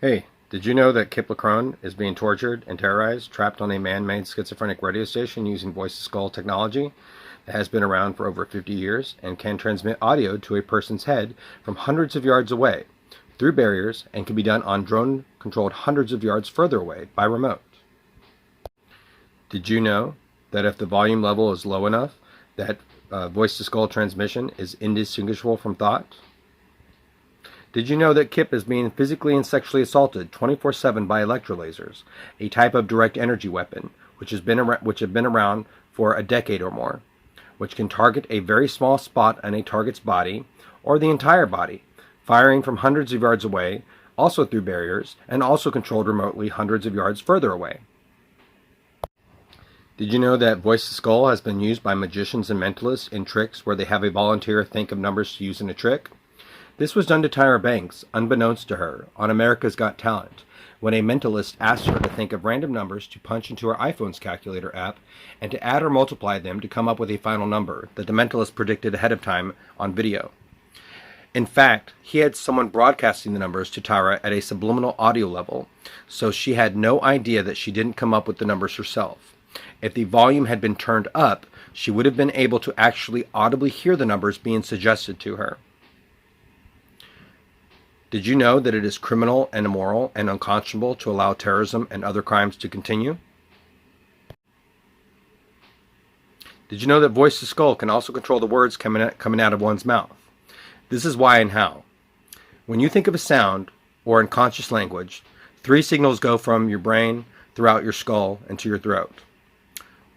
Hey, did you know that Kip LeCrone is being tortured and terrorized, trapped on a man-made schizophrenic radio station using VoiceToSkull technology that has been around for over 50 years and can transmit audio to a person's head from hundreds of yards away through barriers and can be done on drone controlled hundreds of yards further away by remote? Did you know that if the volume level is low enough, that voice-to-skull transmission is indistinguishable from thought? Did you know that Kip is being physically and sexually assaulted 24/7 by Electrolasers, a type of direct energy weapon which have been around for a decade or more, which can target a very small spot on a target's body or the entire body, firing from hundreds of yards away, also through barriers, and also controlled remotely hundreds of yards further away? Did you know that VoiceToSkull has been used by magicians and mentalists in tricks where they have a volunteer think of numbers to use in a trick? This was done to Tyra, unbeknownst to her, on America's Got Talent, when a mentalist asked her to think of random numbers to punch into her iPhone's calculator app and to add or multiply them to come up with a final number that the mentalist predicted ahead of time on video. In fact, he had someone broadcasting the numbers to Tyra at a subliminal audio level, so she had no idea that she didn't come up with the numbers herself. If the volume had been turned up, she would have been able to actually audibly hear the numbers being suggested to her. Did you know that it is criminal and immoral and unconscionable to allow terrorism and other crimes to continue? Did you know that VoiceToSkull can also control the words coming out of one's mouth? This is why and how. When you think of a sound, or in conscious language, 3 signals go from your brain throughout your skull and to your throat.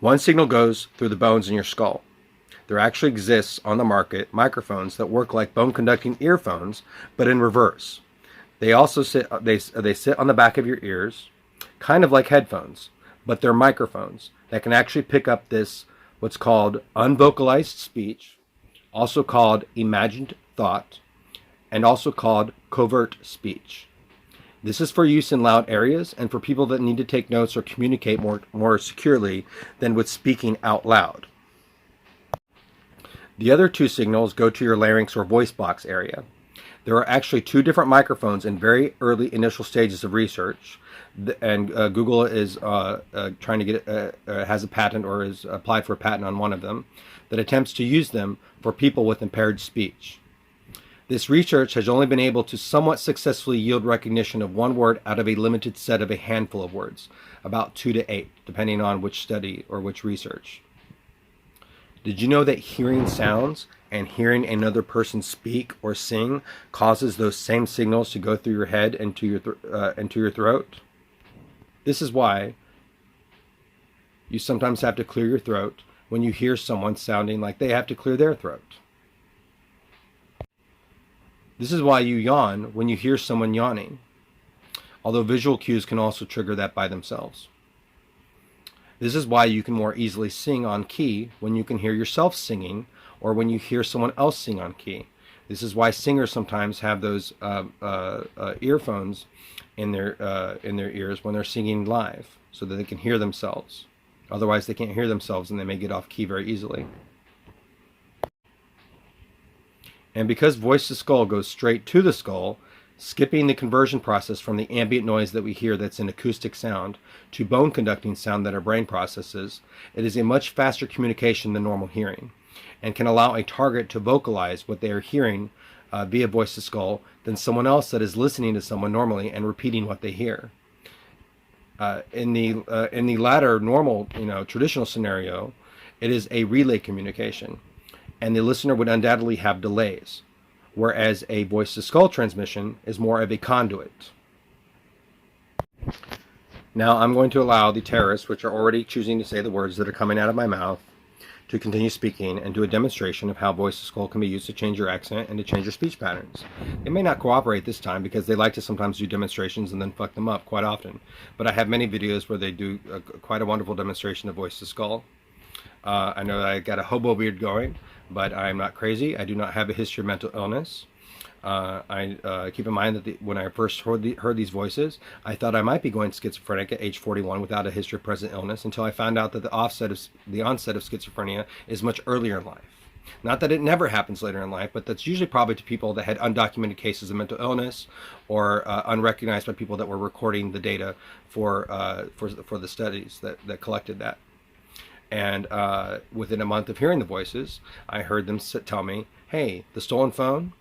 One signal goes through the bones in your skull. There actually exists on the market microphones that work like bone-conducting earphones, but in reverse. They also sit on the back of your ears, kind of like headphones, but they're microphones that can actually pick up this, what's called unvocalized speech, also called imagined thought, and also called covert speech. This is for use in loud areas and for people that need to take notes or communicate more securely than with speaking out loud. The other 2 signals go to your larynx or voice box area. There are actually 2 different microphones in very early initial stages of research, and Google is trying to get has a patent or has applied for a patent on one of them that attempts to use them for people with impaired speech. This research has only been able to somewhat successfully yield recognition of one word out of a limited set of a handful of words, about 2 to 8, depending on which study or which research. Did you know that hearing sounds and hearing another person speak or sing causes those same signals to go through your head and to your throat? This is why you sometimes have to clear your throat when you hear someone sounding like they have to clear their throat. This is why you yawn when you hear someone yawning, although visual cues can also trigger that by themselves. This is why you can more easily sing on key when you can hear yourself singing or when you hear someone else sing on key. This is why singers sometimes have those earphones in their ears when they're singing live so that they can hear themselves. Otherwise, they can't hear themselves and they may get off key very easily. And because voice-to-skull goes straight to the skull, skipping the conversion process from the ambient noise that we hear that's an acoustic sound to bone conducting sound that our brain processes, it is a much faster communication than normal hearing and can allow a target to vocalize what they are hearing via voice-to-skull than someone else that is listening to someone normally and repeating what they hear. In the latter normal, traditional scenario, it is a relay communication, and the listener would undoubtedly have delays, whereas a voice-to-skull transmission is more of a conduit. Now I'm going to allow the terrorists, which are already choosing to say the words that are coming out of my mouth, to continue speaking and do a demonstration of how voice-to-skull can be used to change your accent and to change your speech patterns. They may not cooperate this time because they like to sometimes do demonstrations and then fuck them up quite often. But I have many videos where they do quite a wonderful demonstration of voice-to-skull. I know that I got a hobo beard going, but I'm not crazy. I do not have a history of mental illness. I keep in mind that when I first heard these voices, I thought I might be going schizophrenic at age 41 without a history of present illness, until I found out that the onset of schizophrenia is much earlier in life. Not that it never happens later in life, but that's usually probably to people that had undocumented cases of mental illness or unrecognized by people that were recording the data for the studies that collected that. And within a month of hearing the voices, I heard them tell me, hey, the stolen phone,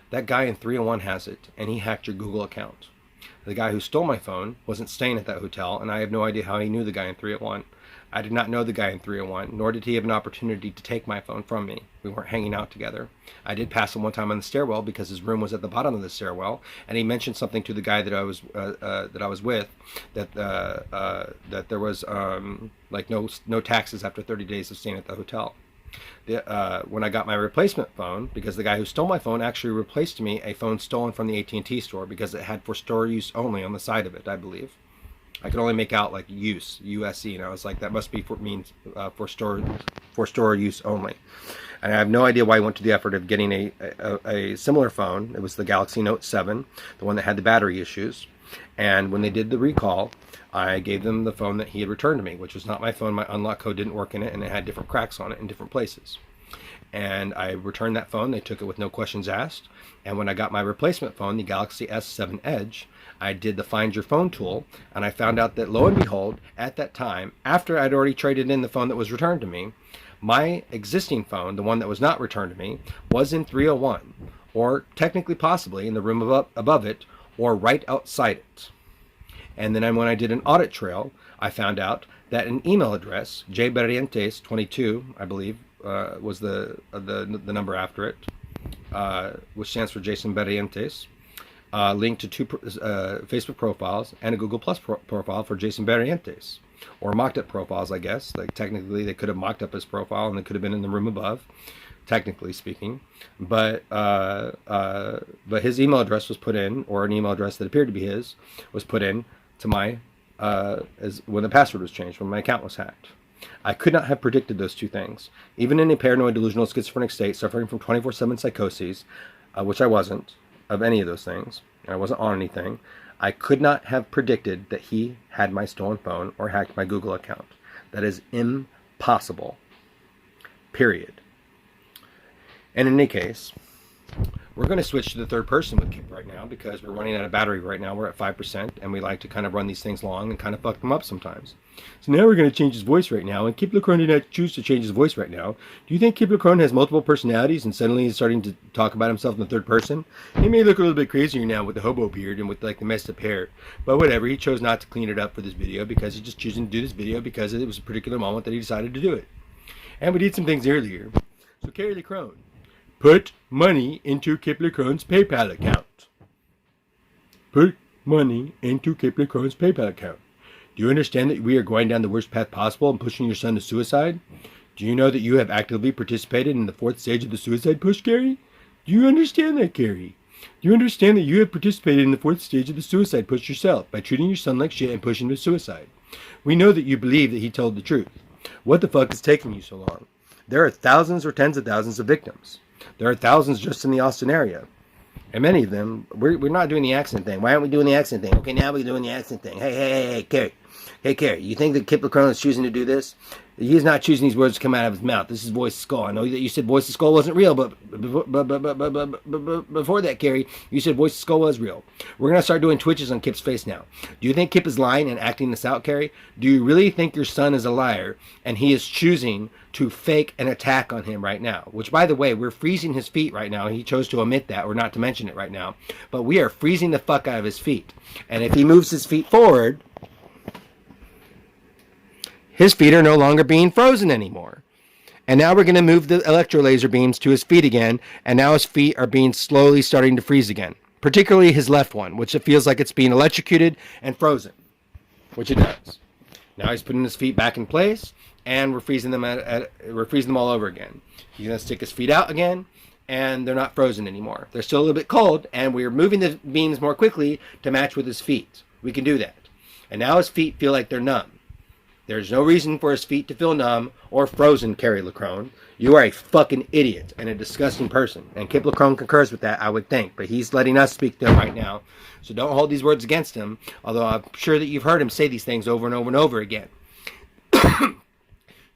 that guy in 301 has it, and he hacked your Google account. The guy who stole my phone wasn't staying at that hotel, and I have no idea how he knew the guy in 301. I did not know the guy in 301, nor did he have an opportunity to take my phone from me. We weren't hanging out together. I did pass him one time on the stairwell because his room was at the bottom of the stairwell, and he mentioned something to the guy that I was with, that there was like no taxes after 30 days of staying at the hotel. When I got my replacement phone, because the guy who stole my phone actually replaced me a phone stolen from the AT&T store because it had for store use only on the side of it, I believe. I could only make out like use, USE, and I was like, that must be for store use only. And I have no idea why I went to the effort of getting a similar phone. It was the Galaxy Note 7, the one that had the battery issues. And when they did the recall, I gave them the phone that he had returned to me, which was not my phone. My unlock code didn't work in it, and it had different cracks on it in different places. And I returned that phone. They took it with no questions asked. And when I got my replacement phone, the Galaxy S7 Edge, I did the Find Your Phone tool, and I found out that, lo and behold, at that time, after I'd already traded in the phone that was returned to me, my existing phone, the one that was not returned to me, was in 301, or technically possibly in the room above it, or right outside it. And then when I did an audit trail, I found out that an email address, jbarrientes22, I believe, was the number after it, which stands for Jason Barrientes, linked to two Facebook profiles and a Google Plus profile for Jason Barrientes, or mocked up profiles, I guess. Like technically, they could have mocked up his profile and it could have been in the room above, technically speaking. But his email address was put in, or an email address that appeared to be his, was put in to my when the password was changed, when my account was hacked. I could not have predicted those two things. Even in a paranoid, delusional, schizophrenic state, suffering from 24/7 psychoses, which I wasn't, of any of those things, and I wasn't on anything, I could not have predicted that he had my stolen phone or hacked my Google account. That is impossible. Period. And in any case, we're going to switch to the third person with Kip right now because we're running out of battery right now. We're at 5%, and we like to kind of run these things long and kind of fuck them up sometimes. So now we're going to change his voice right now, and Kip LeCrone did not choose to change his voice right now. Do you think Kip LeCrone has multiple personalities and suddenly he's starting to talk about himself in the third person? He may look a little bit crazier now with the hobo beard and with like the messed up hair, but whatever. He chose not to clean it up for this video because he's just choosing to do this video because it was a particular moment that he decided to do it. And we did some things earlier. So Carrie LeCrone, put money into Kip LeCrone's PayPal account. Put money into Kip LeCrone's PayPal account. Do you understand that we are going down the worst path possible and pushing your son to suicide? Do you know that you have actively participated in the fourth stage of the suicide push, Carrie? Do you understand that, Carrie? Do you understand that you have participated in the fourth stage of the suicide push yourself by treating your son like shit and pushing him to suicide? We know that you believe that he told the truth. What the fuck is taking you so long? There are thousands or tens of thousands of victims. There are thousands just in the Austin area. And many of them, we're not doing the accent thing. Why aren't we doing the accent thing? Okay, now we're doing the accent thing. Hey, Carrie. Hey, Carrie, you think that Kip LeCrone is choosing to do this? He's not choosing these words to come out of his mouth. This is VoiceToSkull. I know that you said VoiceToSkull wasn't real, but before that, Carrie, you said VoiceToSkull was real. We're going to start doing twitches on Kip's face now. Do you think Kip is lying and acting this out, Carrie? Do you really think your son is a liar and he is choosing to fake an attack on him right now? Which, by the way, we're freezing his feet right now. He chose to omit that or not to mention it right now. But we are freezing the fuck out of his feet. And if he moves his feet forward, his feet are no longer being frozen anymore. And now we're going to move the electrolaser beams to his feet again, and now his feet are being slowly starting to freeze again. Particularly his left one, which it feels like it's being electrocuted and frozen, which it does. Now he's putting his feet back in place, and we're freezing them all over again. He's going to stick his feet out again, and they're not frozen anymore. They're still a little bit cold, and we're moving the beams more quickly to match with his feet. We can do that. And now his feet feel like they're numb. There's no reason for his feet to feel numb or frozen, Carrie LeCrone. You are a fucking idiot and a disgusting person. And Kip LeCrone concurs with that, I would think. But he's letting us speak to him right now. So don't hold these words against him. Although I'm sure that you've heard him say these things over and over and over again.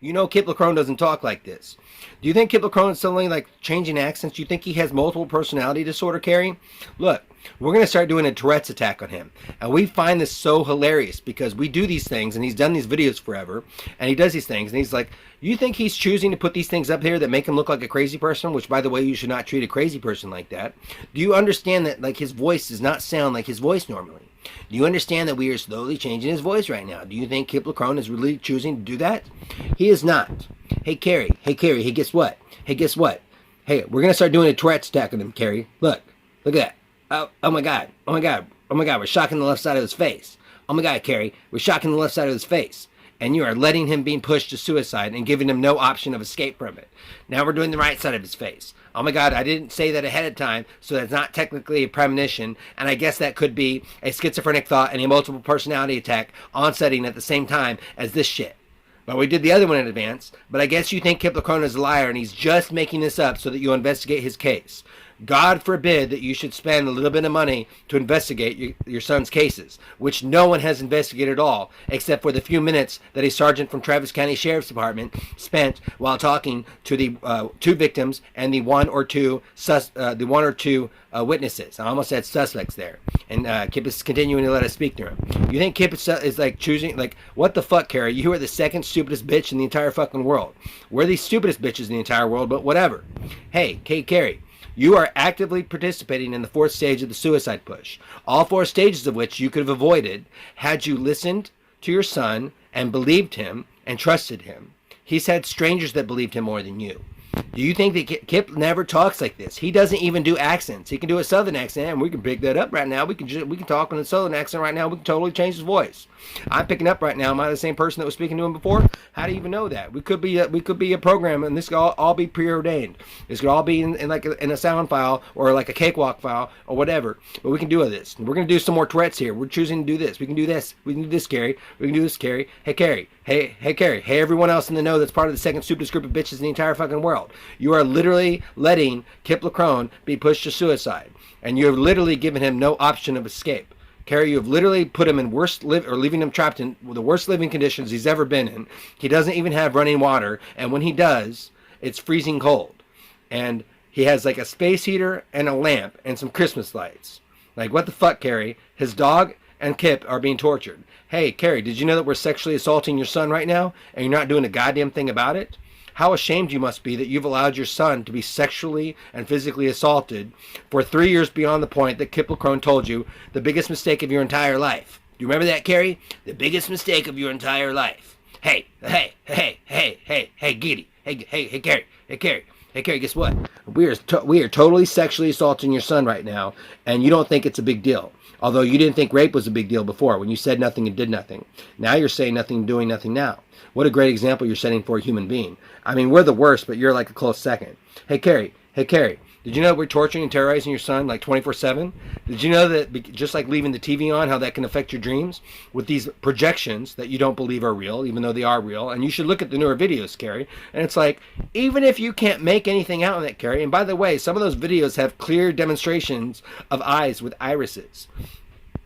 You know Kip LeCrone doesn't talk like this. Do you think Kip LeCrone is suddenly like changing accents? Do you think he has multiple personality disorder, Carrie? Look, we're going to start doing a Tourette's attack on him. And we find this so hilarious because we do these things and he's done these videos forever. And he does these things and he's like, you think he's choosing to put these things up here that make him look like a crazy person? Which, by the way, you should not treat a crazy person like that. Do you understand that like his voice does not sound like his voice normally? Do you understand that we are slowly changing his voice right now? Do you think Kip LeCrone is really choosing to do that? He is not. Hey, Carrie. Hey, guess what? Hey, guess what? Hey, we're going to start doing a Tourette's attack on him, Carrie. Look at that. Oh my God. We're shocking the left side of his face. Oh my God, Carrie. We're shocking the left side of his face. And you are letting him be pushed to suicide and giving him no option of escape from it. Now we're doing the right side of his face. Oh my God, I didn't say that ahead of time, so that's not technically a premonition, and I guess that could be a schizophrenic thought and a multiple personality attack onsetting at the same time as this shit. But we did the other one in advance, but I guess you think Kip LeCrone is a liar and he's just making this up so that you investigate his case. God forbid that you should spend a little bit of money to investigate your son's cases, which no one has investigated at all, except for the few minutes that a sergeant from Travis County Sheriff's Department spent while talking to the 2 victims and the one or two witnesses. I almost said suspects there. And Kip is continuing to let us speak to him. You think Kip is like choosing, like, what the fuck, Carrie? You are the second stupidest bitch in the entire fucking world. We're the stupidest bitches in the entire world, but whatever. Hey, Carrie. You are actively participating in the 4th stage of the suicide push, all 4 stages of which you could have avoided had you listened to your son and believed him and trusted him. He's had strangers that believed him more than you. Do you think that Kip never talks like this? He doesn't even do accents. He can do a southern accent, and we can pick that up right now. We can talk in a southern accent right now. We can totally change his voice. I'm picking up right now. Am I the same person that was speaking to him before? How do you even know that? We could be a program, and this could all be preordained. This could all be in a sound file or like a cakewalk file or whatever. But we can do this. We're gonna do some more Tourette's here. We're choosing to do this. We can do this. We can do this, Carrie. We can do this, Carrie. Hey, Carrie. Hey, Carrie. Hey, everyone else in the know that's part of the second stupidest group of bitches in the entire fucking world. You are literally letting Kip LeCrone be pushed to suicide, and you have literally given him no option of escape. Carrie, you have literally put him in leaving him trapped in the worst living conditions he's ever been in. He doesn't even have running water, and when he does, it's freezing cold. And he has like a space heater and a lamp and some Christmas lights. Like, what the fuck, Carrie? His dog and Kip are being tortured. Hey, Carrie, did you know that we're sexually assaulting your son right now, and you're not doing a goddamn thing about it? How ashamed you must be that you've allowed your son to be sexually and physically assaulted for 3 years beyond the point that Kip LeCrone told you the biggest mistake of your entire life. Do you remember that, Carrie? The biggest mistake of your entire life. Hey, Giddy. Hey, Carrie, guess what? We are totally sexually assaulting your son right now, and you don't think it's a big deal. Although you didn't think rape was a big deal before when you said nothing and did nothing. Now you're saying nothing and doing nothing now. What a great example you're setting for a human being. I mean, we're the worst, but you're like a close second. Hey, Carrie, did you know that we're torturing and terrorizing your son like 24/7? Did you know that just like leaving the TV on, how that can affect your dreams with these projections that you don't believe are real, even though they are real? And you should look at the newer videos, Carrie. And it's like, even if you can't make anything out of that, Carrie, and by the way, some of those videos have clear demonstrations of eyes with irises.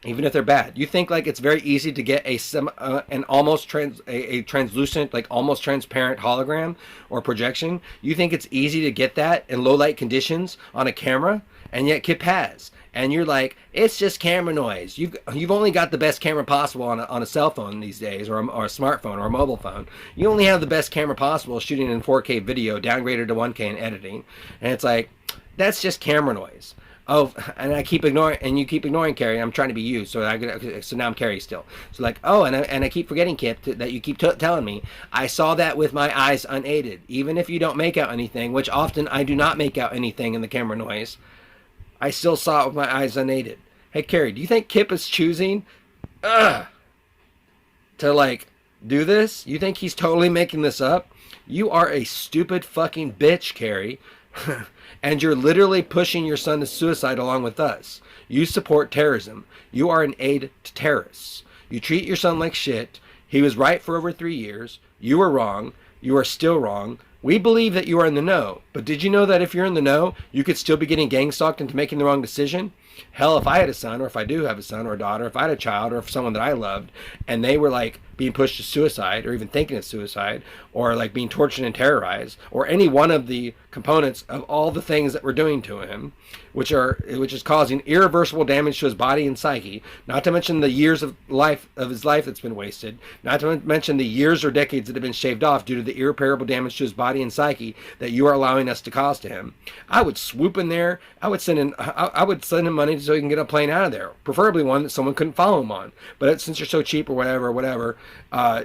Even if they're bad, you think like it's very easy to get an almost translucent, like almost transparent hologram or projection. You think it's easy to get that in low light conditions on a camera, and yet Kip has. And you're like, it's just camera noise. You've only got the best camera possible on a cell phone these days, or a smartphone or a mobile phone. You only have the best camera possible shooting in 4K video, downgraded to 1K and editing. And it's like, that's just camera noise. Oh, and I keep ignoring, and you keep ignoring Carrie. I'm trying to be you, so now I'm Carrie still. So like, oh, and I keep forgetting, Kip, that you keep telling me. I saw that with my eyes unaided. Even if you don't make out anything, which often I do not make out anything in the camera noise, I still saw it with my eyes unaided. Hey, Carrie, do you think Kip is choosing to like do this? You think he's totally making this up? You are a stupid fucking bitch, Carrie. And you're literally pushing your son to suicide along with us. You support terrorism. You are an aid to terrorists. You treat your son like shit. He was right for over 3 years. You were wrong. You are still wrong. We believe that you are in the know. But did you know that if you're in the know, you could still be getting gang stalked into making the wrong decision? Hell, if I had a son, or if I do have a son or a daughter, if I had a child, or if someone that I loved, and they were like being pushed to suicide, or even thinking of suicide, or like being tortured and terrorized, or any one of the components of all the things that we're doing to him, which is causing irreversible damage to his body and psyche, not to mention the years of his life that's been wasted, not to mention the years or decades that have been shaved off due to the irreparable damage to his body and psyche that you are allowing us to cause to him. I would swoop in there. I would send him money so he can get a plane out of there, preferably one that someone couldn't follow him on. But since you're so cheap or whatever,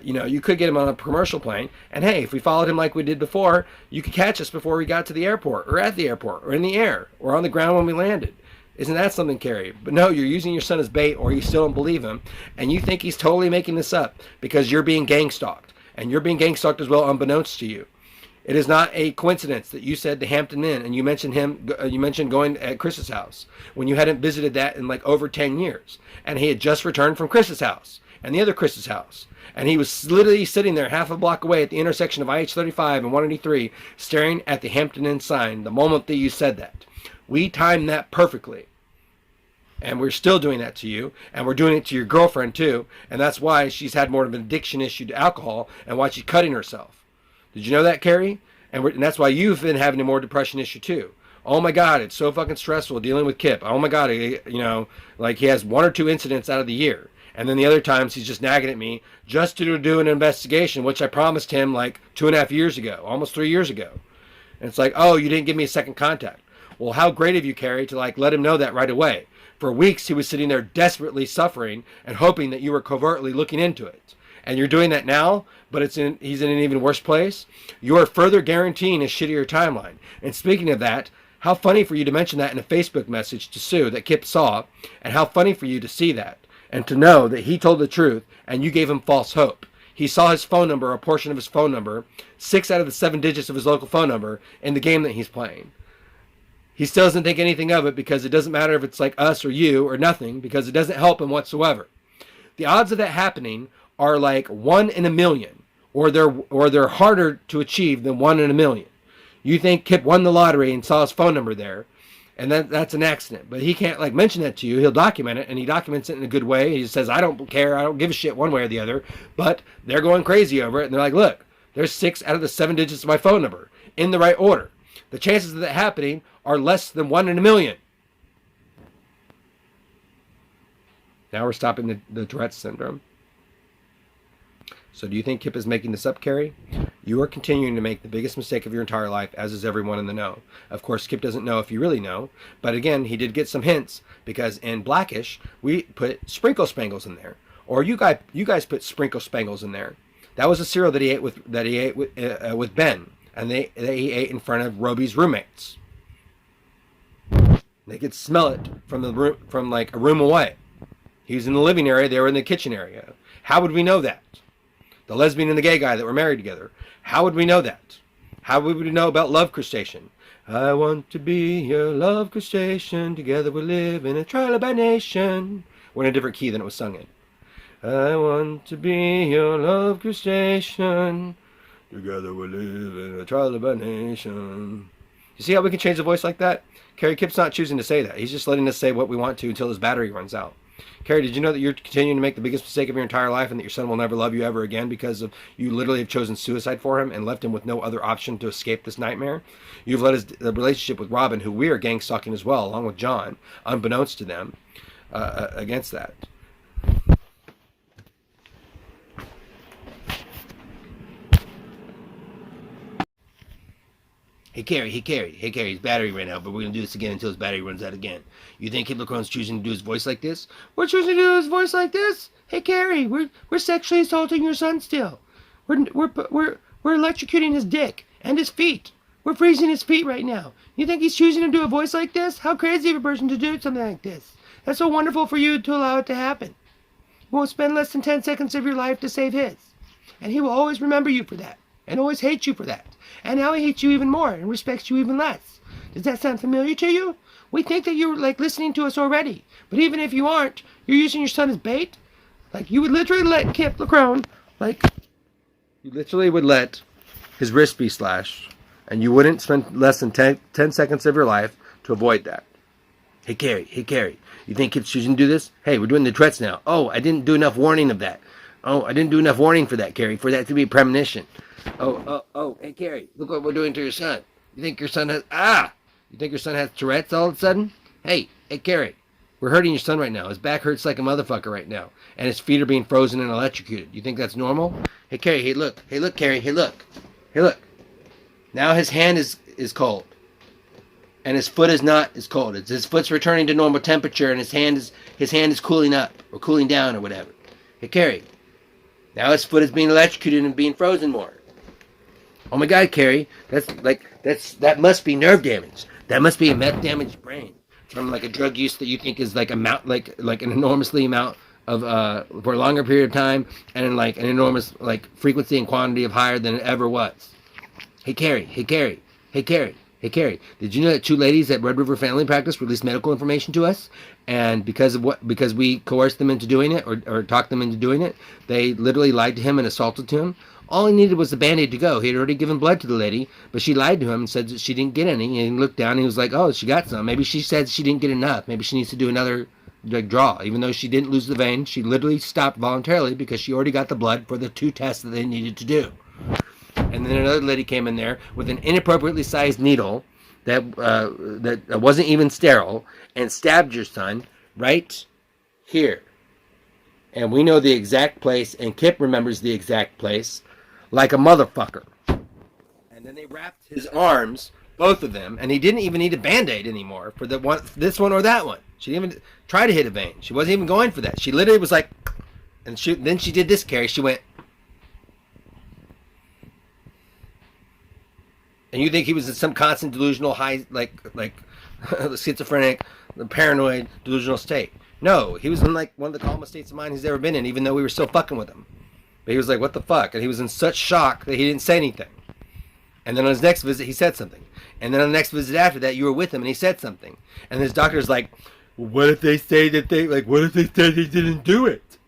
you could get him on a commercial plane. And hey, if we followed him like we did before, you could catch us before we got to the airport, or at the airport, or in the air, or on the ground when we landed. Isn't that something, Carrie? But no, you're using your son as bait, or you still don't believe him, and you think he's totally making this up because you're being gang-stalked, and you're being gang-stalked as well, unbeknownst to you. It is not a coincidence that you said the Hampton Inn, and you mentioned going at Chris's house when you hadn't visited that in like over 10 years, and he had just returned from Chris's house and the other Chris's house. And he was literally sitting there half a block away at the intersection of IH-35 and 183, staring at the Hampton Inn sign the moment that you said that. We timed that perfectly. And we're still doing that to you. And we're doing it to your girlfriend, too. And that's why she's had more of an addiction issue to alcohol and why she's cutting herself. Did you know that, Carrie? And that's why you've been having a more depression issue, too. Oh, my God, it's so fucking stressful dealing with Kip. Oh, my God, like he has 1 or 2 incidents out of the year. And then the other times he's just nagging at me just to do an investigation, which I promised him like 2.5 years ago, almost 3 years ago. And it's like, oh, you didn't give me a second contact. Well, how great of you, Carrie, to like let him know that right away. For weeks he was sitting there desperately suffering and hoping that you were covertly looking into it. And you're doing that now, but he's in an even worse place. You are further guaranteeing a shittier timeline. And speaking of that, how funny for you to mention that in a Facebook message to Sue that Kip saw, and how funny for you to see that. And to know that he told the truth and you gave him false hope. He saw his phone number, a portion of his phone number, 6 out of the 7 digits of his local phone number in the game that he's playing. He still doesn't think anything of it because it doesn't matter if it's like us or you or nothing, because it doesn't help him whatsoever. The odds of that happening are like 1 in a million, or they're harder to achieve than 1 in a million. You think Kip won the lottery and saw his phone number there, and that's an accident. But he can't like mention that to you. He'll document it, and he documents it in a good way. He says, I don't care. I don't give a shit one way or the other. But they're going crazy over it, and they're like, look, there's 6 out of the 7 digits of my phone number in the right order. The chances of that happening are less than 1 in a million. Now we're stopping the Tourette's syndrome. So do you think Kip is making this up, Carrie? You are continuing to make the biggest mistake of your entire life, as is everyone in the know. Of course, Kip doesn't know if you really know, but again, he did get some hints, because in Blackish, we put Sprinkle Spangles in there. Or you guys put Sprinkle Spangles in there. That was a cereal that he ate with Ben, and he ate in front of Roby's roommates. They could smell it from the room, from like a room away. He was in the living area, they were in the kitchen area. How would we know that? The lesbian and the gay guy that were married together. How would we know that? How would we know about Love Crustacean? I want to be your love crustacean. Together we live in a trilobite nation. We're in a different key than it was sung in. I want to be your love crustacean. Together we live in a trilobite nation. You see how we can change the voice like that? Carrie, Kip's not choosing to say that. He's just letting us say what we want to until his battery runs out. Carrie, did you know that you're continuing to make the biggest mistake of your entire life and that your son will never love you ever again because of you literally have chosen suicide for him and left him with no other option to escape this nightmare? You've let the relationship with Robin, who we are gang stalking as well, along with John, unbeknownst to them, against that. Hey Carrie, his battery ran out, but we're going to do this again until his battery runs out again. You think Kip LeCrone's choosing to do his voice like this? We're choosing to do his voice like this? Hey Carrie, we're sexually assaulting your son still. We're electrocuting his dick and his feet. We're freezing his feet right now. You think he's choosing to do a voice like this? How crazy of a person to do something like this. That's so wonderful for you to allow it to happen. You won't spend less than 10 seconds of your life to save his. And he will always remember you for that. And always hate you for that. And now he hates you even more and respects you even less. Does that sound familiar to you? We think that you're like listening to us already. But even if you aren't, you're using your son as bait. Like you would literally let Kip LeCrone, you literally would let his wrist be slashed. And you wouldn't spend less than 10 seconds of your life to avoid that. Hey, Carrie, you think Kip's choosing to do this? Hey, we're doing the Tourette's now. Oh, I didn't do enough warning of that. Oh, I didn't do enough warning for that, Carrie, for that to be a premonition. Oh, hey, Carrie, look what we're doing to your son. You think your son has, you think your son has Tourette's all of a sudden? Hey, Carrie, we're hurting your son right now. His back hurts like a motherfucker right now. And his feet are being frozen and electrocuted. You think that's normal? Hey, Carrie, hey, look, Carrie, hey, look. Hey, look. Now his hand is cold. And his foot is not as cold. His foot's returning to normal temperature, and his hand is cooling up or cooling down or whatever. Hey, Carrie, now his foot is being electrocuted and being frozen more. Oh my God, Carrie, that must be nerve damage. That must be a meth damaged brain from like a drug use that you think is like like an enormously amount of for a longer period of time and in like an enormous like frequency and quantity of higher than it ever was. Hey, Carrie, did you know that 2 ladies at Red River Family Practice released medical information to us? And because we coerced them into doing it or talked them into doing it, they literally lied to him and assaulted to him. All he needed was the Band-Aid to go. He had already given blood to the lady, but she lied to him and said that she didn't get any. And he looked down and he was like, oh, she got some. Maybe she said she didn't get enough. Maybe she needs to do another draw. Even though she didn't lose the vein, she literally stopped voluntarily because she already got the blood for the 2 tests that they needed to do. And then another lady came in there with an inappropriately sized needle that wasn't even sterile and stabbed your son right here. And we know the exact place, and Kip remembers the exact place like a motherfucker. And then they wrapped his arms, both of them, and he didn't even need a Band-Aid anymore for this one or that one. She didn't even try to hit a vein. She wasn't even going for that. She literally was like, and then she did this, Carrie. She went, and you think he was in some constant delusional high, like schizophrenic, paranoid, delusional state. No, he was in like one of the calmest states of mind he's ever been in, even though we were still fucking with him. But he was like, what the fuck? And he was in such shock that he didn't say anything. And then on his next visit, he said something. And then on the next visit after that, you were with him and he said something. And his doctor's like, well, what if they say what if they said he didn't do it?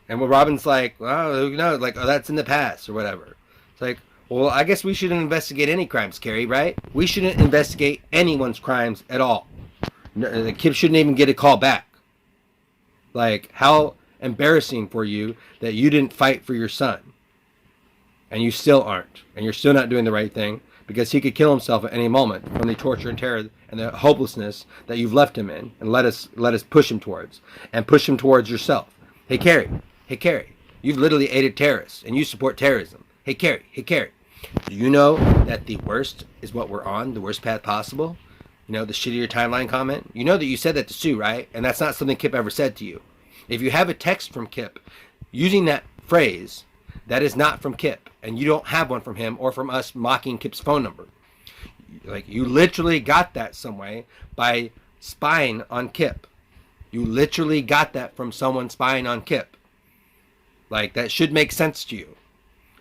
And when Robin's like, well, who knows? Like, oh, that's in the past or whatever. It's like, well, I guess we shouldn't investigate any crimes, Carrie, right? We shouldn't investigate anyone's crimes at all. The Kip shouldn't even get a call back. Like, how embarrassing for you that you didn't fight for your son. And you still aren't. And you're still not doing the right thing because he could kill himself at any moment from the torture and terror and the hopelessness that you've left him in and let us push him towards. And push him towards yourself. Hey, Carrie, you've literally aided terrorists and you support terrorism. Hey, Carrie. Do you know that the worst is what we're on, the worst path possible? You know, the shittier timeline comment? You know that you said that to Sue, right? And that's not something Kip ever said to you. If you have a text from Kip using that phrase, that is not from Kip. And you don't have one from him or from us mocking Kip's phone number. Like, you literally got that some way by spying on Kip. You literally got that from someone spying on Kip. Like, that should make sense to you.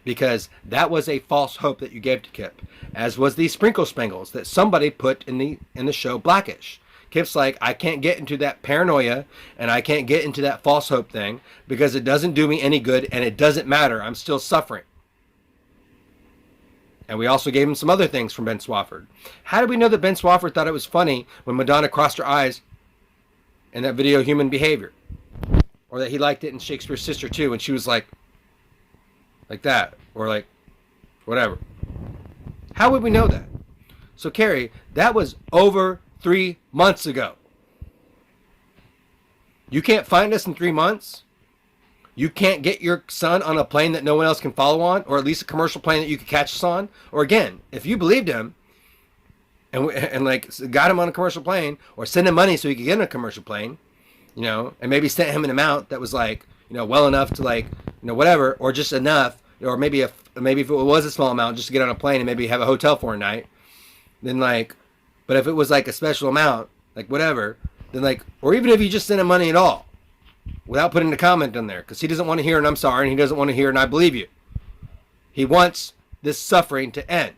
Because that was a false hope that you gave to Kip, as was the sprinkle spangles that somebody put in the show Blackish. Kip's like, I can't get into that paranoia and I can't get into that false hope thing because it doesn't do me any good and it doesn't matter. I'm still suffering. And we also gave him some other things from Ben Swafford. How did we know that Ben Swafford thought it was funny when Madonna crossed her eyes in that video Human Behavior? Or that he liked it in Shakespeare's Sister too, and she was like that, or like whatever. How would we know that? So Carrie, that was over 3 months ago. You can't find us in 3 months? You can't get your son on a plane that no one else can follow on, or at least a commercial plane that you could catch us on? Or again, if you believed him and like got him on a commercial plane, or send him money so he could get on a commercial plane, you know, and maybe sent him an amount that was like, you know, well enough to like, you know, whatever, or just enough, or maybe if it was a small amount just to get on a plane and maybe have a hotel for a night, then like, but if it was like a special amount, like whatever, then like, or even if you just sent him money at all, without putting a comment on there, because he doesn't want to hear an I'm sorry, and he doesn't want to hear an I believe you. He wants this suffering to end.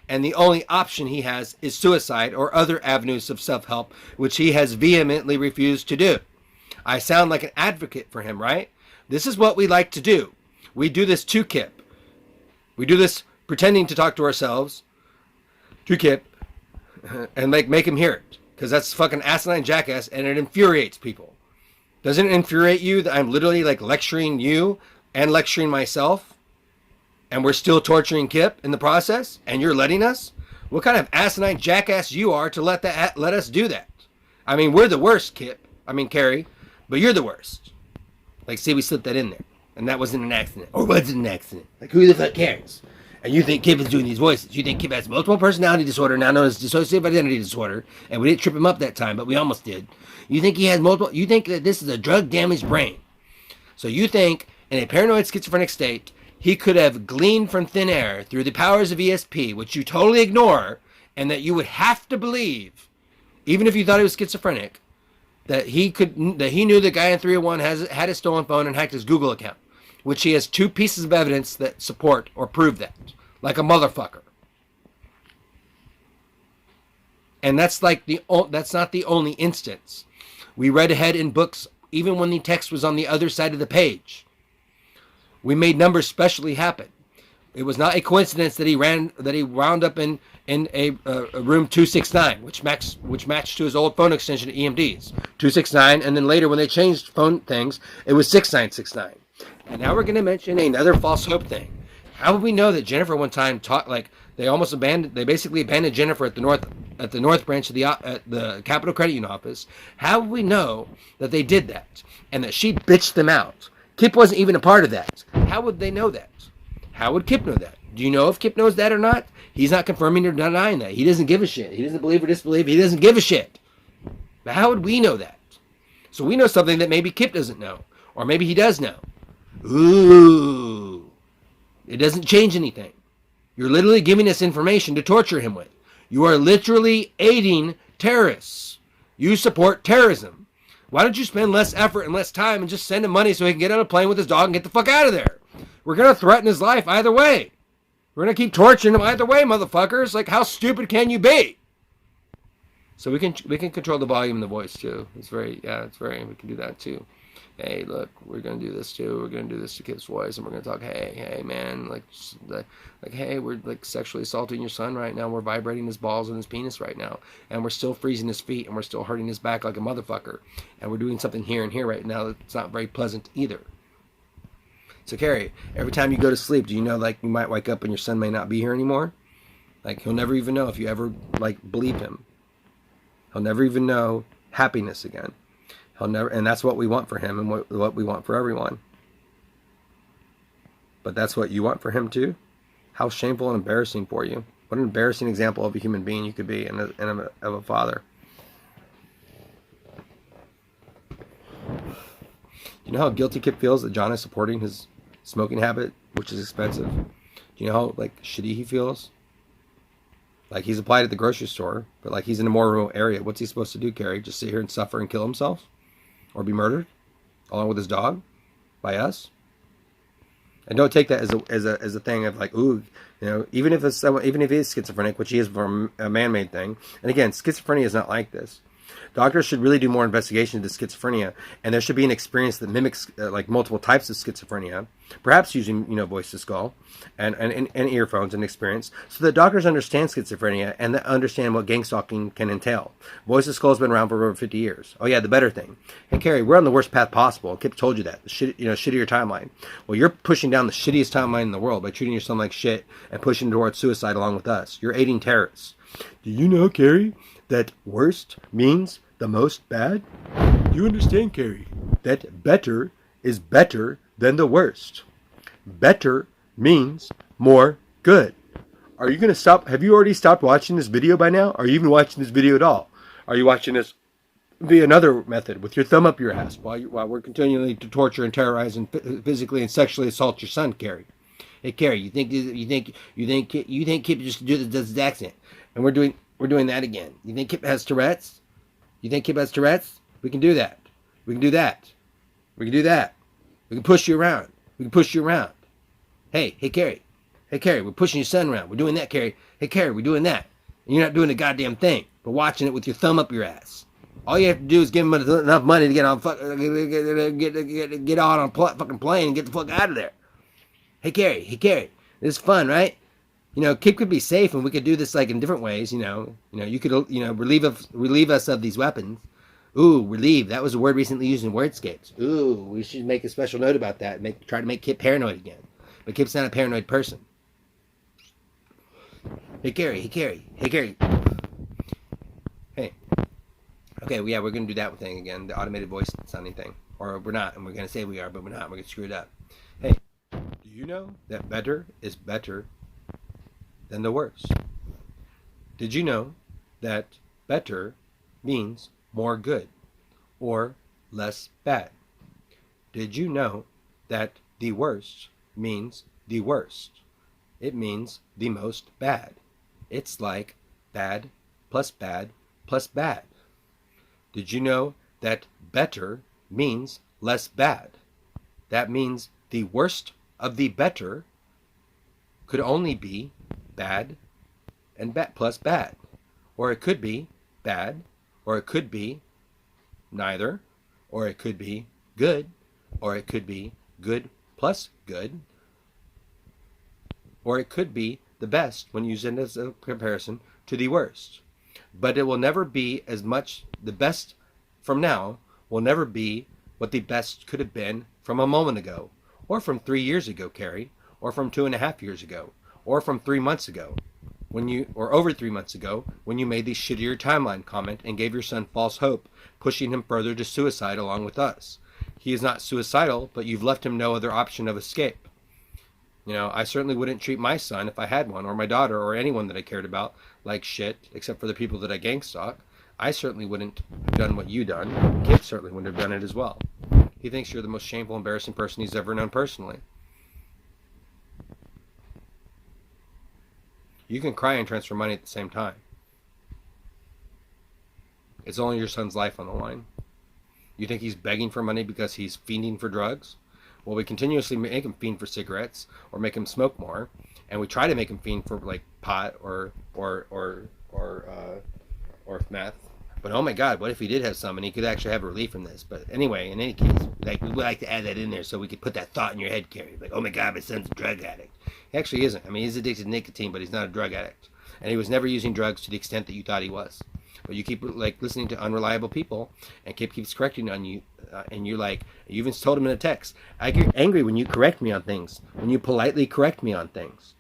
And the only option he has is suicide or other avenues of self-help, which he has vehemently refused to do. I sound like an advocate for him, right? This is what we like to do. We do this to Kip. We do this pretending to talk to ourselves, to Kip, and make him hear it. because that's fucking asinine jackass, and it infuriates people. Doesn't it infuriate you that I'm literally like lecturing you and lecturing myself, and we're still torturing Kip in the process, and you're letting us? What kind of asinine jackass you are to let us do that? I mean, we're the worst, Kip. I mean, Carrie, but you're the worst. Like, see, we slipped that in there, and that wasn't an accident, or was it an accident? Like, who the fuck cares? And you think Kip is doing these voices. You think Kip has multiple personality disorder, now known as dissociative identity disorder, and we didn't trip him up that time, but we almost did. You think he has multiple, you think that this is a drug-damaged brain. So you think, in a paranoid schizophrenic state, he could have gleaned from thin air through the powers of ESP, which you totally ignore, and that you would have to believe, even if you thought he was schizophrenic, that he knew the guy in 301 had his stolen phone and hacked his Google account, which he has 2 pieces of evidence that support or prove that, like a motherfucker. And that's not the only instance. We read ahead in books even when the text was on the other side of the page. We made numbers specially happen. It was not a coincidence that he wound up in a room 269, which matched to his old phone extension at EMD's. 269, and then later when they changed phone things, it was 6969. And now we're going to mention another false hope thing. How would we know that Jennifer one time taught, like, they basically abandoned Jennifer at the north branch of the Capital Credit Union office? How would we know that they did that and that she bitched them out? Kip wasn't even a part of that. How would they know that? How would Kip know that? Do you know if Kip knows that or not? He's not confirming or denying that. He doesn't give a shit. He doesn't believe or disbelieve. He doesn't give a shit. But how would we know that? So we know something that maybe Kip doesn't know. Or maybe he does know. Ooh. It doesn't change anything. You're literally giving us information to torture him with. You are literally aiding terrorists. You support terrorism. Why don't you spend less effort and less time and just send him money so he can get on a plane with his dog and get the fuck out of there? We're going to threaten his life either way. We're going to keep torturing him either way, motherfuckers. Like, how stupid can you be? So we can control the volume and the voice too. We can do that too. Hey, look, we're going to do this too. We're going to do this to Kip's voice, and we're going to talk, hey, man, like, hey, we're like sexually assaulting your son right now. We're vibrating his balls and his penis right now, and we're still freezing his feet, and we're still hurting his back like a motherfucker, and we're doing something here and here right now that's not very pleasant either. So, Carrie, every time you go to sleep, do you know, like, you might wake up and your son may not be here anymore? Like, he'll never even know if you ever, like, believe him. He'll never even know happiness again. He'll never, and that's what we want for him and what we want for everyone. But that's what you want for him too? How shameful and embarrassing for you. What an embarrassing example of a human being you could be and of a father. You know how guilty Kip feels that John is supporting his smoking habit, which is expensive? Do you know how, like, shitty he feels? Like, he's applied at the grocery store, but, like, he's in a more remote area. What's he supposed to do, Carrie? Just sit here and suffer and kill himself? Or be murdered? Along with his dog? By us? And don't take that as a thing of, like, ooh, you know, even if he is schizophrenic, which he is for a man-made thing. And again, schizophrenia is not like this. Doctors should really do more investigation into schizophrenia, and there should be an experience that mimics like multiple types of schizophrenia, perhaps using, you know, VoiceToSkull and earphones and experience, so that doctors understand schizophrenia and that understand what gangstalking can entail. VoiceToSkull has been around for over 50 years. Oh yeah, the better thing. Hey Carrie, we're on the worst path possible. Kip told you that. The shittier timeline. Well, you're pushing down the shittiest timeline in the world by treating your son like shit and pushing towards suicide along with us. You're aiding terrorists. Do you know, Carrie, that worst means the most bad? You understand, Carrie, that better is better than the worst. Better means more good. Are you going to stop? Have you already stopped watching this video by now? Are you even watching this video at all? Are you watching this via another method with your thumb up your ass while we're continuing to torture and terrorize and physically and sexually assault your son, Carrie? Hey, Carrie, you think Kip just does his accent, and we're doing that again? You think Kip has Tourette's? You think Kip has Tourette's? We can do that. We can do that. We can do that. We can push you around. We can push you around. Hey, Carrie. Hey, Carrie, we're pushing your son around. We're doing that, Carrie. Hey, Carrie, we're doing that. And you're not doing a goddamn thing, but watching it with your thumb up your ass. All you have to do is give him enough money to get on get on a fucking plane and get the fuck out of there. Hey, Carrie. This is fun, right? Kip could be safe, and we could do this like in different ways. You could relieve us of these weapons. Ooh, relieve. That was a word recently used in Wordscapes. Ooh, we should make a special note about that. Try to make Kip paranoid again. But Kip's not a paranoid person. Hey, Gary. Hey, Gary. Hey, Gary. Hey. Okay, well, yeah, we're going to do that thing again, the automated voice sounding thing. Or we're not, and we're going to say we are, but we're not. We're going to screw it up. Hey, do you know that better is better than the worst? Did you know that better means more good or less bad? Did you know that the worst means the worst? It means the most bad. It's like bad plus bad plus bad. Did you know that better means less bad? That means the worst of the better could only be bad and bad plus bad. Or it could be bad, or it could be neither, or it could be good, or it could be good plus good, or it could be the best when used as a comparison to the worst. But it will never be as much, the best from now will never be what the best could have been from a moment ago, or from 3 years ago, Carrie, or from 2.5 years ago, or from 3 months ago, or over 3 months ago, when you made the shittier timeline comment and gave your son false hope, pushing him further to suicide along with us. He is not suicidal, but you've left him no other option of escape. I certainly wouldn't treat my son, if I had one, or my daughter, or anyone that I cared about, like shit, except for the people that I gangstalk. I certainly wouldn't have done what you done. Kip certainly wouldn't have done it as well. He thinks you're the most shameful, embarrassing person he's ever known personally. You can cry and transfer money at the same time. It's only your son's life on the line. You think he's begging for money because he's fiending for drugs? Well, we continuously make him fiend for cigarettes or make him smoke more, and we try to make him fiend for like pot or meth. But oh my God, what if he did have some and he could actually have relief from this? But anyway, in any case, we like to add that in there so we could put that thought in your head, Carrie. Like, oh my God, my son's a drug addict. He actually isn't. I mean, he's addicted to nicotine, but he's not a drug addict. And he was never using drugs to the extent that you thought he was. But you keep listening to unreliable people, and Kip keeps correcting on you, and you even told him in a text, I get angry when you correct me on things, when you politely correct me on things.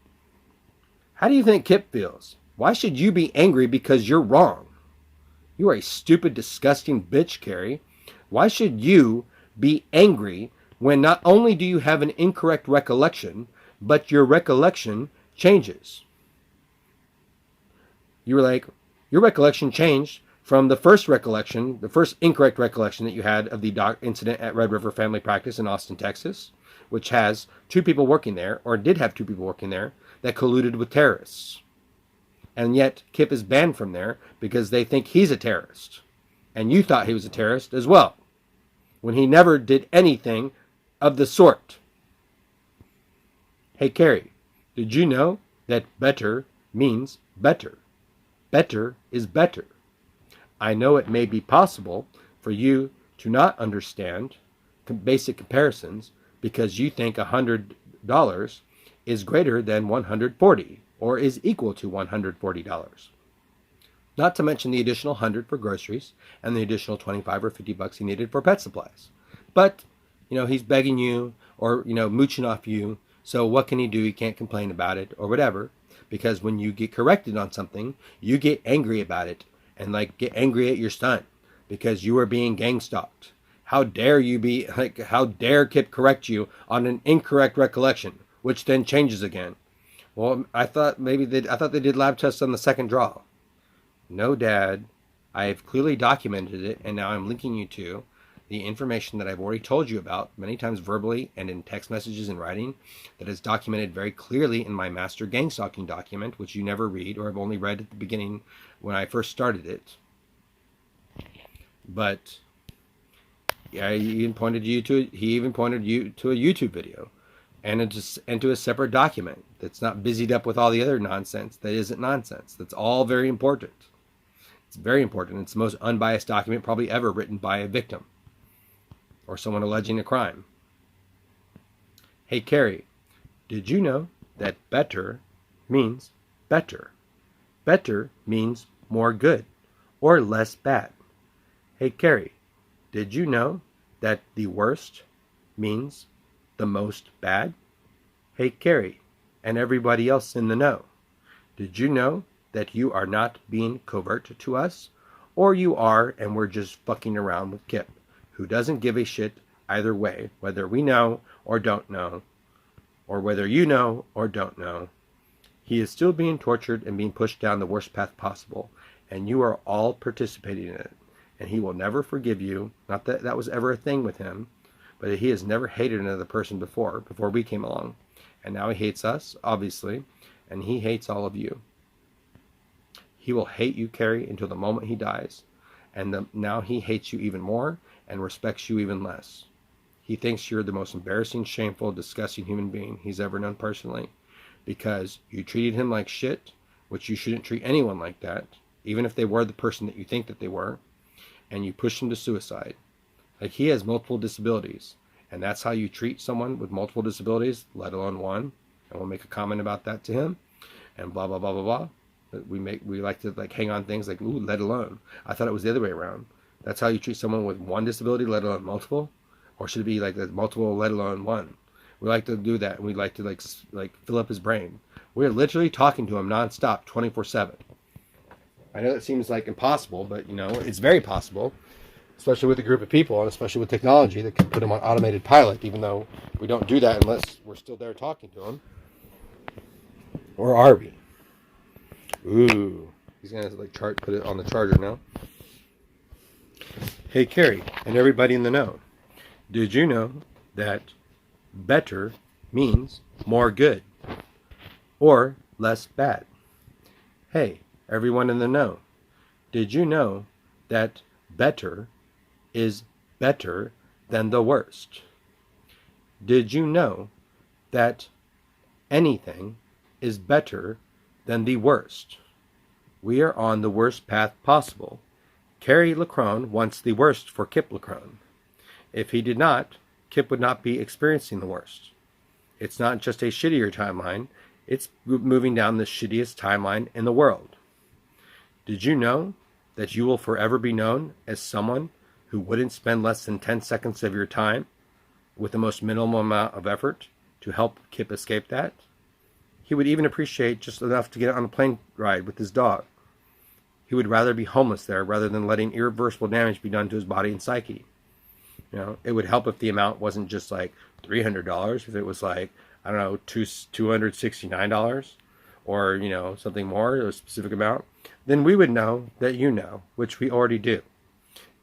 How do you think Kip feels? Why should you be angry because you're wrong? You are a stupid, disgusting bitch, Carrie. Why should you be angry when not only do you have an incorrect recollection, but your recollection changes? You were like, your recollection changed from the first recollection, the first incorrect recollection that you had of the incident at Red River Family Practice in Austin, Texas, which has 2 people working there, or did have 2 people working there, that colluded with terrorists. And yet Kip is banned from there because they think he's a terrorist. And you thought he was a terrorist as well, when he never did anything of the sort. Hey, Carrie, did you know that better means better? Better is better. I know it may be possible for you to not understand basic comparisons because you think $100 is greater than $140 or is equal to $140. Not to mention the additional $100 for groceries and the additional $25 or $50 he needed for pet supplies. But, he's begging you or, mooching off you. So what can he do? He can't complain about it or whatever. Because when you get corrected on something, you get angry about it and get angry at your son because you are being gangstalked. How dare you be how dare Kip correct you on an incorrect recollection, which then changes again? Well, I thought they did lab tests on the second draw. No, Dad. I have clearly documented it, and now I'm linking you to the information that I've already told you about many times verbally and in text messages and writing that is documented very clearly in my master gangstalking document, which you never read or have only read at the beginning when I first started it. But yeah, he even pointed you to a YouTube video and to a separate document that's not busied up with all the other nonsense that isn't nonsense. That's all very important. It's very important. It's the most unbiased document probably ever written by a victim or someone alleging a crime. Hey, Carrie, did you know that better means better. Better means more good or less bad. Hey Carrie, did you know that the worst means the most bad? Hey Carrie, and everybody else in the know, did you know that you are not being covert to us? Or you are and we're just fucking around with Kip, who doesn't give a shit either way, whether we know or don't know, or whether you know or don't know. He is still being tortured and being pushed down the worst path possible, and you are all participating in it. And he will never forgive you. Not that that was ever a thing with him, but he has never hated another person before we came along. And now he hates us, obviously, and he hates all of you. He will hate you, Carrie, until the moment he dies. And now he hates you even more and respects you even less. He thinks you're the most embarrassing, shameful, disgusting human being he's ever known personally. Because you treated him like shit, which you shouldn't treat anyone like that, even if they were the person that you think that they were, and you pushed him to suicide. Like, he has multiple disabilities, and that's how you treat someone with multiple disabilities, let alone one, and we'll make a comment about that to him, and blah, blah, blah, blah, blah. We like to like hang on things like, ooh, let alone. I thought it was the other way around. That's how you treat someone with one disability, let alone multiple? Or should it be like multiple, let alone one? We like to do that, and we like to like fill up his brain. We're literally talking to him nonstop, 24/7. I know that seems like impossible, but you know, it's very possible, especially with a group of people, and especially with technology that can put him on automated pilot, even though we don't do that unless we're still there talking to him. Or are we? Ooh, he's gonna like put it on the charger now. Hey Carrie, and everybody in the know, did you know that better means more good or less bad? Hey, everyone in the know, did you know that better is better than the worst? Did you know that anything is better than the worst? We are on the worst path possible. Carrie LeCrone wants the worst for Kip LeCrone. If he did not, Kip would not be experiencing the worst. It's not just a shittier timeline, it's moving down the shittiest timeline in the world. Did you know that you will forever be known as someone who wouldn't spend less than 10 seconds of your time with the most minimal amount of effort to help Kip escape that? He would even appreciate just enough to get on a plane ride with his dog. He would rather be homeless there rather than letting irreversible damage be done to his body and psyche. You know, it would help if the amount wasn't just like $300, if it was like, I don't know, $269, or, you know, something more, a specific amount. Then we would know that you know, which we already do.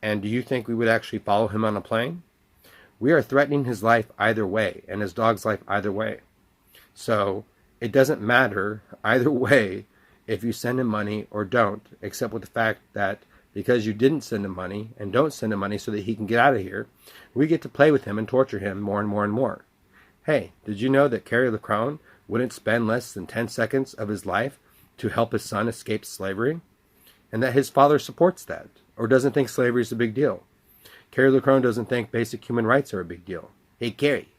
And do you think we would actually follow him on a plane? We are threatening his life either way, and his dog's life either way. So it doesn't matter either way if you send him money or don't, except with the fact that because you didn't send him money and don't send him money so that he can get out of here, we get to play with him and torture him more and more and more. Hey, did you know that Carrie LeCrone wouldn't spend less than 10 seconds of his life to help his son escape slavery? And that his father supports that, or doesn't think slavery is a big deal. Carrie LeCrone doesn't think basic human rights are a big deal. Hey, Carrie,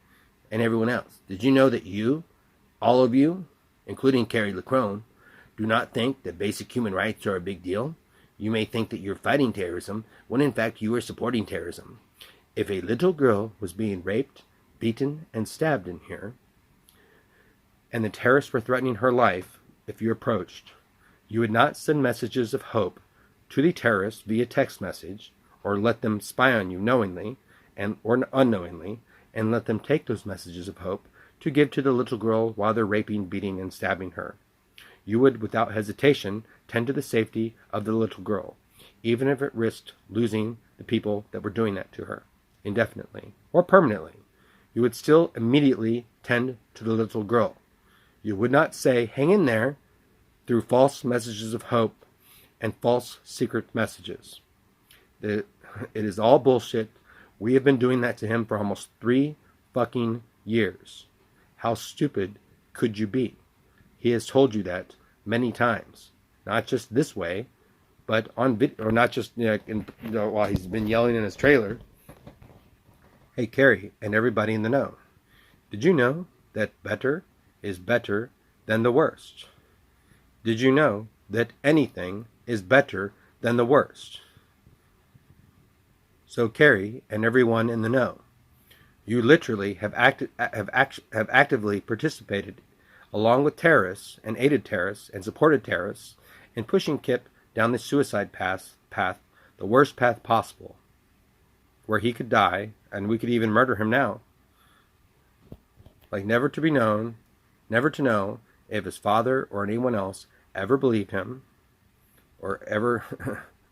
and everyone else, did you know that you, all of you, including Carrie LeCrone, do not think that basic human rights are a big deal? You may think that you're fighting terrorism, when in fact you are supporting terrorism. If a little girl was being raped, beaten, and stabbed in here, and the terrorists were threatening her life if you approached, you would not send messages of hope to the terrorists via text message, or let them spy on you knowingly or unknowingly, and let them take those messages of hope to give to the little girl while they're raping, beating, and stabbing her. You would, without hesitation, tend to the safety of the little girl, even if it risked losing the people that were doing that to her, indefinitely or permanently. You would still immediately tend to the little girl. You would not say, hang in there, through false messages of hope and false secret messages. It is all bullshit. We have been doing that to him for almost 3 fucking years. How stupid could you be? He has told you that many times, not just this way, but on video, or not just while he's been yelling in his trailer. Hey, Carrie, and everybody in the know, did you know that better is better than the worst? Did you know that anything is better than the worst? So Carrie and everyone in the know, you literally have actively participated, along with terrorists and aided terrorists and supported terrorists, in pushing Kip down the suicide path, the worst path possible, where he could die and we could even murder him now. Like never to be known, never to know if his father or anyone else ever believed him, or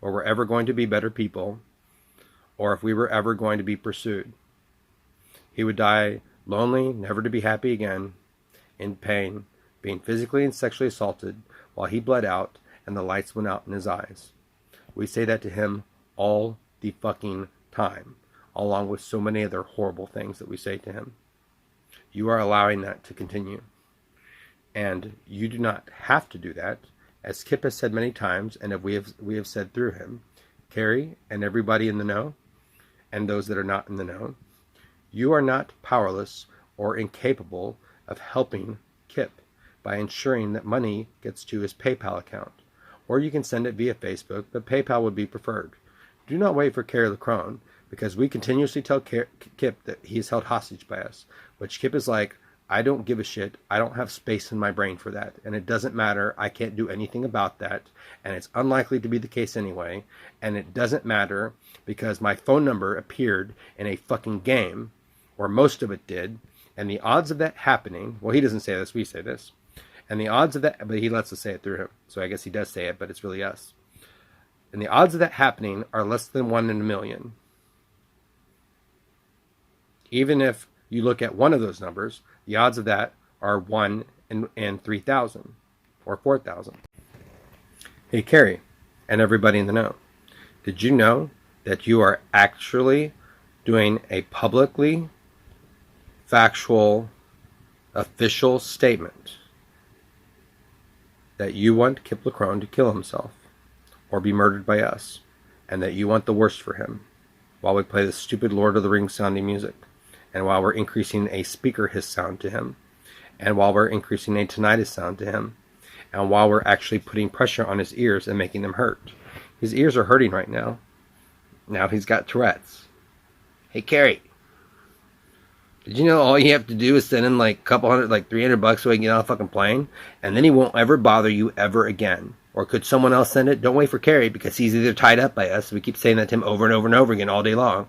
or were ever going to be better people, or if we were ever going to be pursued. He would die lonely, never to be happy again, in pain, being physically and sexually assaulted while he bled out and the lights went out in his eyes. We say that to him all the fucking time, along with so many other horrible things that we say to him. You are allowing that to continue. And you do not have to do that, as Kip has said many times, and we have said through him, Carrie and everybody in the know, and those that are not in the know, you are not powerless or incapable of helping Kip by ensuring that money gets to his PayPal account. Or you can send it via Facebook, but PayPal would be preferred. Do not wait for Kip LeCrone, because we continuously tell Kip that he is held hostage by us, which Kip is like, I don't give a shit. I don't have space in my brain for that. And it doesn't matter. I can't do anything about that. And it's unlikely to be the case anyway. And it doesn't matter because my phone number appeared in a fucking game, or most of it did. And the odds of that happening, well, he doesn't say this, we say this. And the odds of that, but he lets us say it through him. So I guess he does say it, but it's really us. And the odds of that happening are less than 1 in a million. Even if you look at one of those numbers, the odds of that are 1 in 3,000 or 4,000. Hey, Carrie, and everybody in the know, did you know that you are actually doing a publicly factual, official statement that you want Kip LeCrone to kill himself or be murdered by us, and that you want the worst for him, while we play the stupid Lord of the Rings sounding music, and while we're increasing a speaker hiss sound to him, and while we're increasing a tinnitus sound to him, and while we're actually putting pressure on his ears and making them hurt. His ears are hurting right now. Now he's got Tourette's. Hey, Carrie, did you know all you have to do is send him like a couple hundred, like $300 so he can get on a fucking plane, and then he won't ever bother you ever again? Or could someone else send it? Don't wait for Carrie, because he's either tied up by us. We keep saying that to him over and over and over again all day long.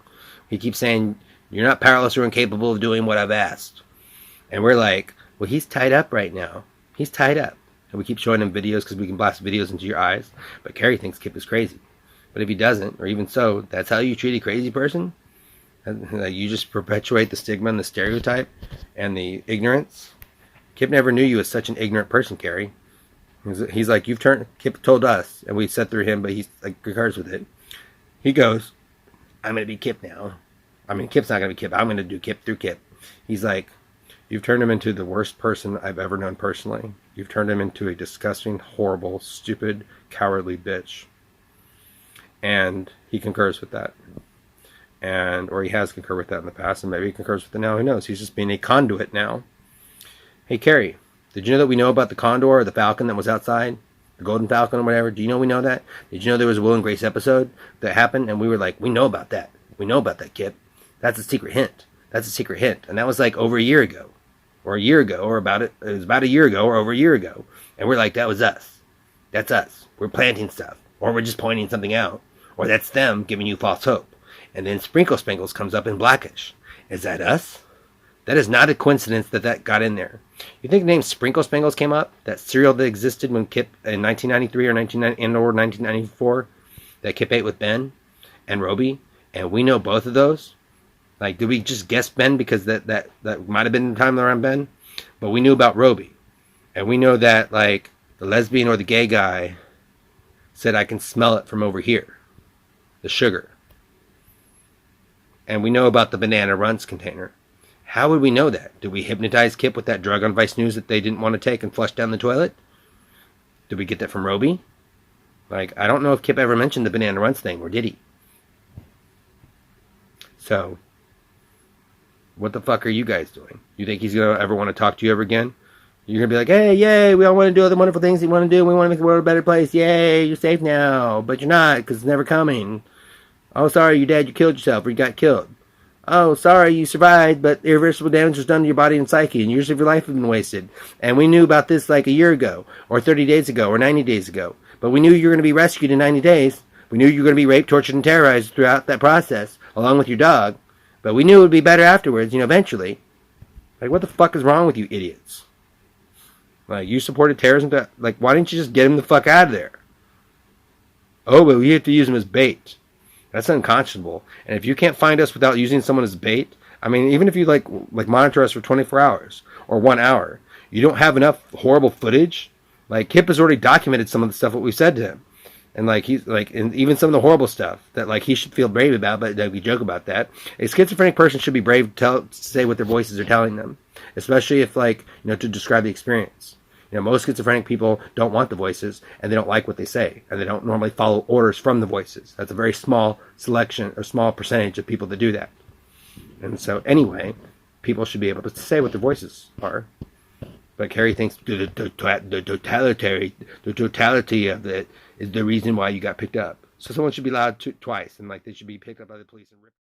He keeps saying, you're not powerless or incapable of doing what I've asked. And we're like, well, he's tied up right now. He's tied up. And we keep showing him videos because we can blast videos into your eyes. But Carrie thinks Kip is crazy. But if he doesn't, or even so, that's how you treat a crazy person? You just perpetuate the stigma and the stereotype and the ignorance? Kip never knew you as such an ignorant person, Carrie. He's like, Kip told us, and we said through him, but he's like, concurs with it. He goes, I'm going to be Kip now. I mean, Kip's not going to be Kip. I'm going to do Kip through Kip. He's like, you've turned him into the worst person I've ever known personally. You've turned him into a disgusting, horrible, stupid, cowardly bitch. And he concurs with that. Or he has concurred with that in the past, and maybe he concurs with it now. Who knows? He's just being a conduit now. Hey, Carrie, did you know that we know about the condor or the falcon that was outside? The golden falcon or whatever? Do you know we know that? Did you know there was a Will and Grace episode that happened? And we were like, we know about that. We know about that, Kip. That's a secret hint. That's a secret hint. And that was like over a year ago. Or a year ago. Or it was about a year ago or over a year ago. And we're like, that was us. That's us. We're planting stuff. Or we're just pointing something out. Or that's them giving you false hope. And then Sprinkle Spangles comes up in Blackish. Is that us? That is not a coincidence that got in there. You think the name Sprinkle Spangles came up? That cereal that existed when Kip, in 1993 or 1994, that Kip ate with Ben and Roby? And we know both of those? Like, did we just guess Ben because that might have been the time around Ben? But we knew about Roby. And we know that, like, the lesbian or the gay guy said, I can smell it from over here. The sugar. And we know about the banana runts container. How would we know that? Did we hypnotize Kip with that drug on Vice News that they didn't want to take and flush down the toilet? Did we get that from Roby? Like, I don't know if Kip ever mentioned the banana runts thing, or did he? So, what the fuck are you guys doing? You think he's going to ever want to talk to you ever again? You're going to be like, hey, yay, we all want to do all the wonderful things that you want to do. We want to make the world a better place. Yay, you're safe now. But you're not, because it's never coming. Oh, sorry, you killed yourself, or you got killed. Oh, sorry, you survived, but irreversible damage was done to your body and psyche, and years of your life have been wasted. And we knew about this like a year ago, or 30 days ago, or 90 days ago. But we knew you were going to be rescued in 90 days. We knew you were going to be raped, tortured, and terrorized throughout that process, along with your dog. But we knew it would be better afterwards, eventually. Like, what the fuck is wrong with you idiots? Like, you supported terrorism? Like, why didn't you just get him the fuck out of there? Oh, but we have to use him as bait. That's unconscionable. And if you can't find us without using someone as bait, I mean, even if you like monitor us for 24 hours or 1 hour, you don't have enough horrible footage. Like, Kip has already documented some of the stuff what we said to him, and like he's like, and even some of the horrible stuff that like he should feel brave about. But like, we joke about that. A schizophrenic person should be brave to say what their voices are telling them, especially if to describe the experience. Most schizophrenic people don't want the voices, and they don't like what they say, and they don't normally follow orders from the voices. That's a very small selection or small percentage of people that do that. And so anyway, people should be able to say what their voices are. But Harry thinks the totality of it is the reason why you got picked up. So someone should be allowed twice, and like they should be picked up by the police and ripped.